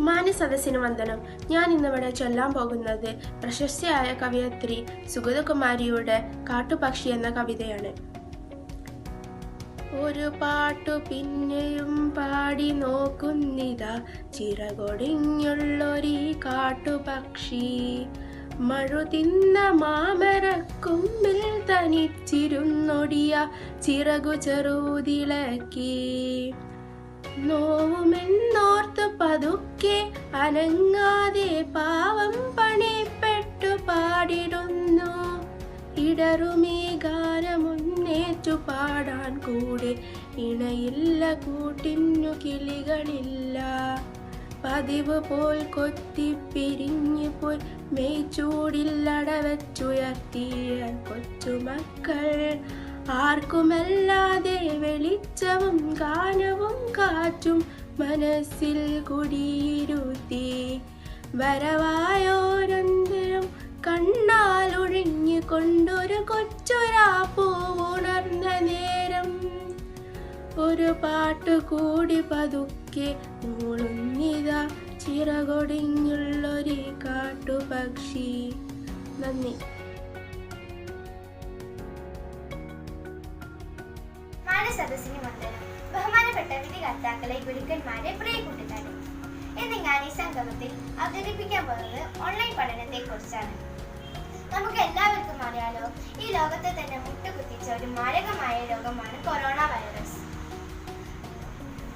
മാന്യസദസ്സിന് വന്ദനം. ഞാൻ ഇന്നിവിടെ ചൊല്ലാൻ പോകുന്നത് പ്രശസ്തയായ കവയത്രി സുഗതകുമാരിയുടെ കാട്ടുപക്ഷി എന്ന കവിതയാണ്. ഒരു പാട്ടു പിന്നെയും പാടി നോക്കുന്നിതാ, ചിറകൊടിഞ്ഞുള്ളൊരീ കാട്ടുപക്ഷി. മഴുതിന്ന മാമരക്കൊമ്പിൽ തനിച്ചിരുന്നൊടിയ ചിറകു ചെറുതിളക്കി. നോവുമെന്നോർത്ത് പതുക്കെ അനങ്ങാതെ പാവം പണിപ്പെട്ടു പാടിടുന്നു. ഇടറുമീ ഗാനമുന്നേറ്റു പാടാൻ കൂടെ ഇണയില്ല, കൂട്ടിന്നു കിളികളില്ല. പതിവ് പോൽ കൊത്തിപ്പിരിഞ്ഞു പോയി മെയ്ച്ചൂടില്ലടവച്ചുയർത്തിയ കൊച്ചുമക്കൾ. ആർക്കുമല്ലാതെ വെളിച്ചവും ഗാനവും കാറ്റും മനസ്സിൽ കുടിയിരുത്തി. വരവായോരന്തരം കണ്ണാൽ ഒഴിഞ്ഞു കൊണ്ടൊരു കൊച്ചൊരാപ്പൂവുണർന്ന നേരം. ഒരു പാട്ട് കൂടി പതുക്കെ മൂളുന്നിതാ, ചിറകൊടിഞ്ഞുള്ളൊരു കാട്ടുപക്ഷി. നന്ദി. സദസ്സിന് വന്ദനം. ബഹുമാനപ്പെട്ട വിധികർത്താക്കളെ, ഗുരുക്കന്മാരെ, പ്രിയ കൂട്ടുകാരെ, ഇന്ന് ഞാൻ ഈ സംഗമത്തിൽ അവതരിപ്പിക്കാൻ പോകുന്നത് ഓൺലൈൻ പഠനത്തെ കുറിച്ചാണ്. നമുക്ക് എല്ലാവർക്കും അറിയാലോ, ഈ ലോകത്തെ തന്നെ മുട്ടുകുത്തിച്ച ഒരു മാരകമായ രോഗമാണ് കൊറോണ വൈറസ്.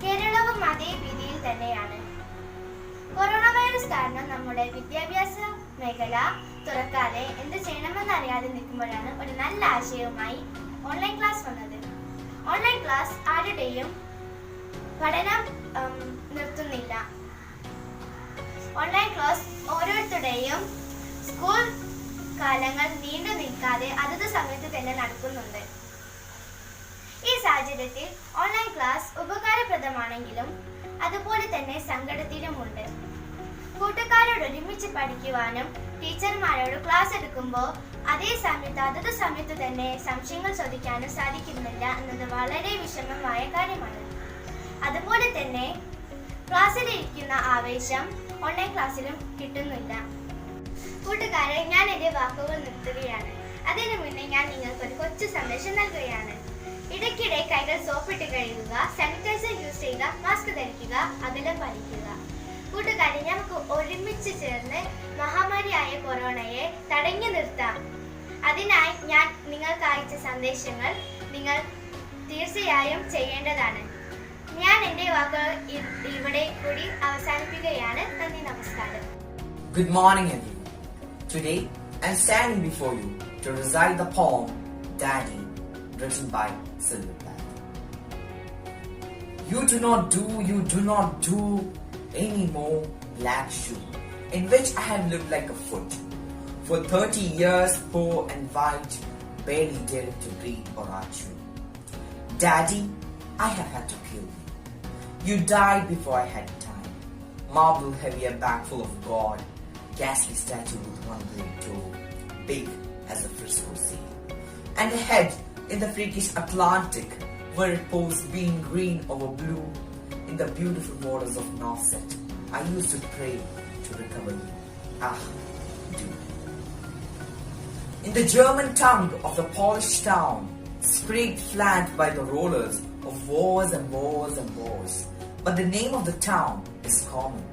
കേരളവും അതേ ഭീതിയിൽ തന്നെയാണ്. കൊറോണ വൈറസ് കാരണം നമ്മുടെ വിദ്യാഭ്യാസ മേഖല തുറക്കാതെ എന്ത് ചെയ്യണമെന്ന് അറിയാതെ നിൽക്കുമ്പോഴാണ് ഒരു നല്ല ആശയവുമായി ഓൺലൈൻ ക്ലാസ് വന്നത്. ഓൺലൈൻ ക്ലാസ് ആരുടെയും പഠനം നിർത്തുന്നില്ല. ഓൺലൈൻ ക്ലാസ് ഓരോരുത്തരുടെയും സ്കൂൾ കാലങ്ങൾ നീണ്ടു നിൽക്കാതെ അതത് സമയത്ത് തന്നെ നടക്കുന്നുണ്ട്. ഈ സാഹചര്യത്തിൽ ഓൺലൈൻ ക്ലാസ് ഉപകാരപ്രദമാണെങ്കിലും അതുപോലെ തന്നെ സങ്കടത്തിലുമുണ്ട്. കൂട്ടുകാരോട് ഒരുമിച്ച് പഠിക്കുവാനും ടീച്ചർമാരോട് ക്ലാസ് എടുക്കുമ്പോൾ അതേ സമയത്ത് അതത് സമയത്ത് തന്നെ സംശയങ്ങൾ ചോദിക്കാനും സാധിക്കുന്നില്ല എന്നത് വളരെ വിഷമമായ കാര്യമാണ്. അതുപോലെ തന്നെ ക്ലാസ്സിലിരിക്കുന്ന ആവേശം ഓൺലൈൻ ക്ലാസ്സിലും കിട്ടുന്നില്ല. കൂട്ടുകാരെ, ഞാൻ എന്റെ വാക്കുകൾ നിർത്തുകയാണ്. അതിനു മുന്നേ ഞാൻ നിങ്ങൾക്ക് ഒരു കൊച്ചു സന്ദേശം നൽകുകയാണ്. ഇടയ്ക്കിടെ കൈകൾ സോപ്പിട്ട് കഴുകുക, സാനിറ്റൈസർ യൂസ് ചെയ്യുക, മാസ്ക് ധരിക്കുക, അകലം പാലിക്കുക. കൂട്ടുകാരെ, നമുക്ക് ഒരുമിച്ച് ചേർന്ന് മഹാമാരിയായ കൊറോണയെ തടഞ്ഞു നിർത്താം. അതിനായി ഞാൻ നിങ്ങൾക്ക് അയച്ച സന്ദേശങ്ങൾ നിങ്ങൾ തീർച്ചയായും ചെയ്യേണ്ടതാണ്. ഞാൻ എന്റെ വാക്കുകൾ ഇവിടെ കൂടി അവസാനിപ്പിക്കുകയാണ്. നന്ദി, നമസ്കാരം. Good morning, everyone. Today, I'm standing before you to recite the poem Daddy, written by Sylvia Plath. You do not do any more black shoe, in which I have lived like a foot. For 30 years, poor and white, barely daring to breathe or chew. Daddy, I have had to kill you. You died before I had time. Marble heavy, a bag full of God, ghastly statue with one great toe, big as a Frisco sea, and a head in the freakish Atlantic, where it pours being green over blue. In the beautiful waters of Norset, I used to pray to recover you. Ah, do. In the German tongue of the polished town, sprayed flat by the rollers of wars and wars and wars, but the name of the town is common.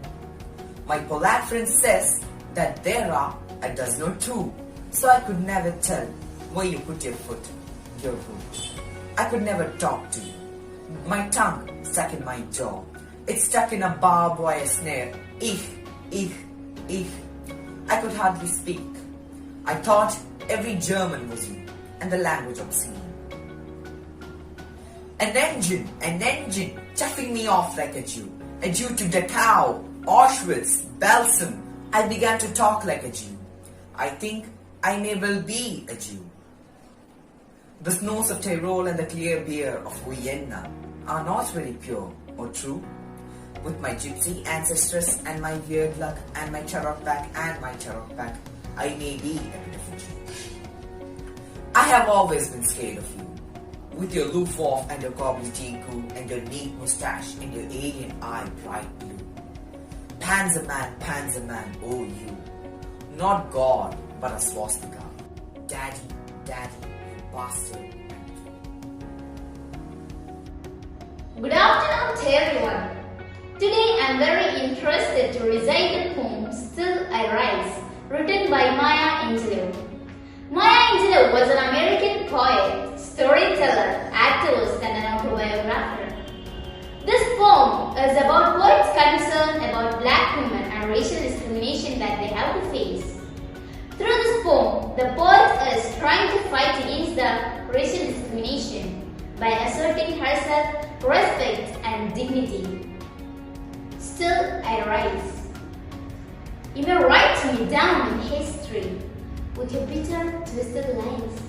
My polite friend says that there are a dozen or two, so I could never tell where you put your foot, your root. I could never talk to you. My tongue stuck in my jaw. It's stuck in a barbed wire snare. Ich. I could hardly speak. I thought every German was you, and the language obscene. An engine, chuffing me off like a Jew to Dachau, Auschwitz, Belsen. I began to talk like a Jew. I think I may well be a Jew. The snows of Tyrol and the clear beer of Vienna are not very pure or true. With my gypsy ancestors and my weird luck and my tarot pack, I may be a bit of a Jew. I have always been scared of you. With your loof off and your gobbledygook and your neat moustache and your alien eye bright blue. Panzer man, oh you. Not God, but a swastika. Daddy, daddy, you bastard. Good afternoon to everyone. Today I am very interested to recite the poem Still I Rise, written by Maya Angelou. Maya Angelou was an American poet, storyteller, activist and an autobiographer. This poem is about poets' concern about black women and racial discrimination that they have to face. Through this poem, the poet is trying to fight against the racial discrimination by asserting herself respect and dignity. Still I rise. You may write me down in history with your bitter, twisted lies.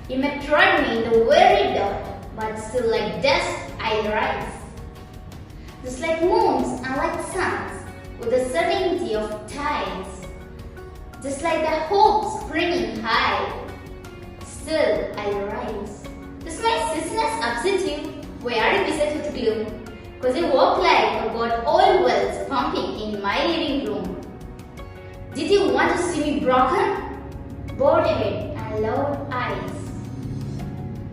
You may tread me in the very dirt, but still like dust I rise. Just like moons and like suns, with the certainty of tides. Just like the hope springing high, still I rise. Does my sickness upset you? Why are you beset with gloom? Cause I walk like I've got oil wells pumping in my living room. Did you want to see me broken? Bald head and loud eyes.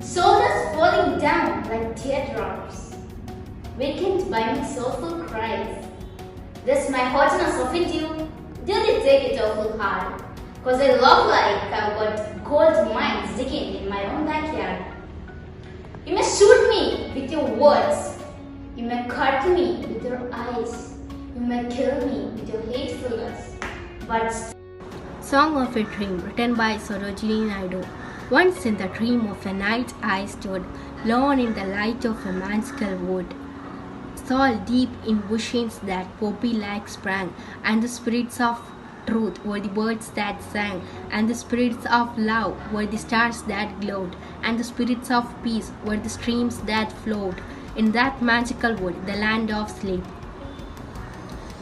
Shoulders falling down like teardrops. Wakened by my soulful cries. Does my haughtiness offend you? Do they take it awful hard? Cause I love like I've got gold mines digging in my own backyard. You may shoot me with your words. You may cut me with your eyes. You may kill me with your hatefulness. But Song of a Dream, written by Sarojini Naidu. Once in the dream of a night I stood, lone in the light of a magical wood. Saw deep in oceans that poppy-like sprang, and the spirits of truth were the birds that sang, and the spirits of love were the stars that glowed, and the spirits of peace were the streams that flowed. In that magical wood, the land of sleep.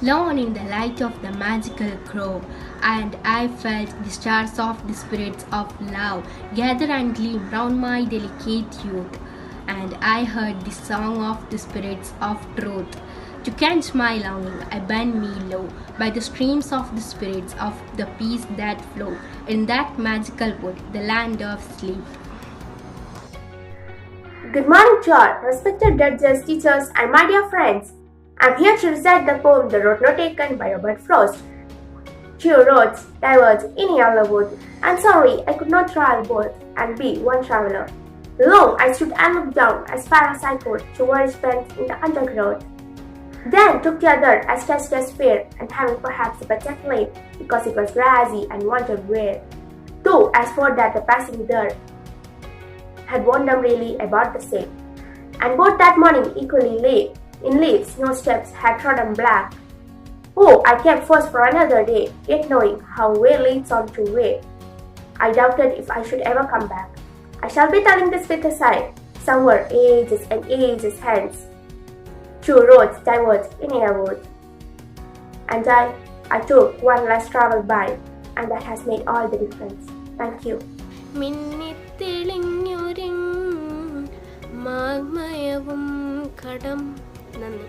Lone in the light of the magical grove, and I felt the stars of the spirits of love gather and gleam round my delicate youth. And I heard the song of the spirits of truth. To quench my longing, I bend me low by the streams of the spirits of the peace that flow in that magical wood, the land of sleep. Good morning to all, respected judges, teachers, and my dear friends. I'm here to recite the poem The Road Not Taken by Robert Frost. Two roads diverged in a yellow wood, and sorry I could not travel both and be one traveler. Long I stood and looked down as far as I could to where it spent in the undergrowth. Then took the other as test as fair, and having perhaps a better claim, because it was grassy and wondered where. Though as for that the passing there had warned them really about the same. And both that morning equally lay in leaves no steps had trodden black. Oh, I kept first for another day, yet knowing how way leads on to way. I doubted if I should ever come back. I shall be telling this with a sigh, somewhere ages and ages hence. Two roads diverged in a wood. And I took one less travel by, and that has made all the difference. Thank you. മിന്നിത്തെളിഞ്ഞൊരിൻ മാഗ്മയവും കടം നന്ദി.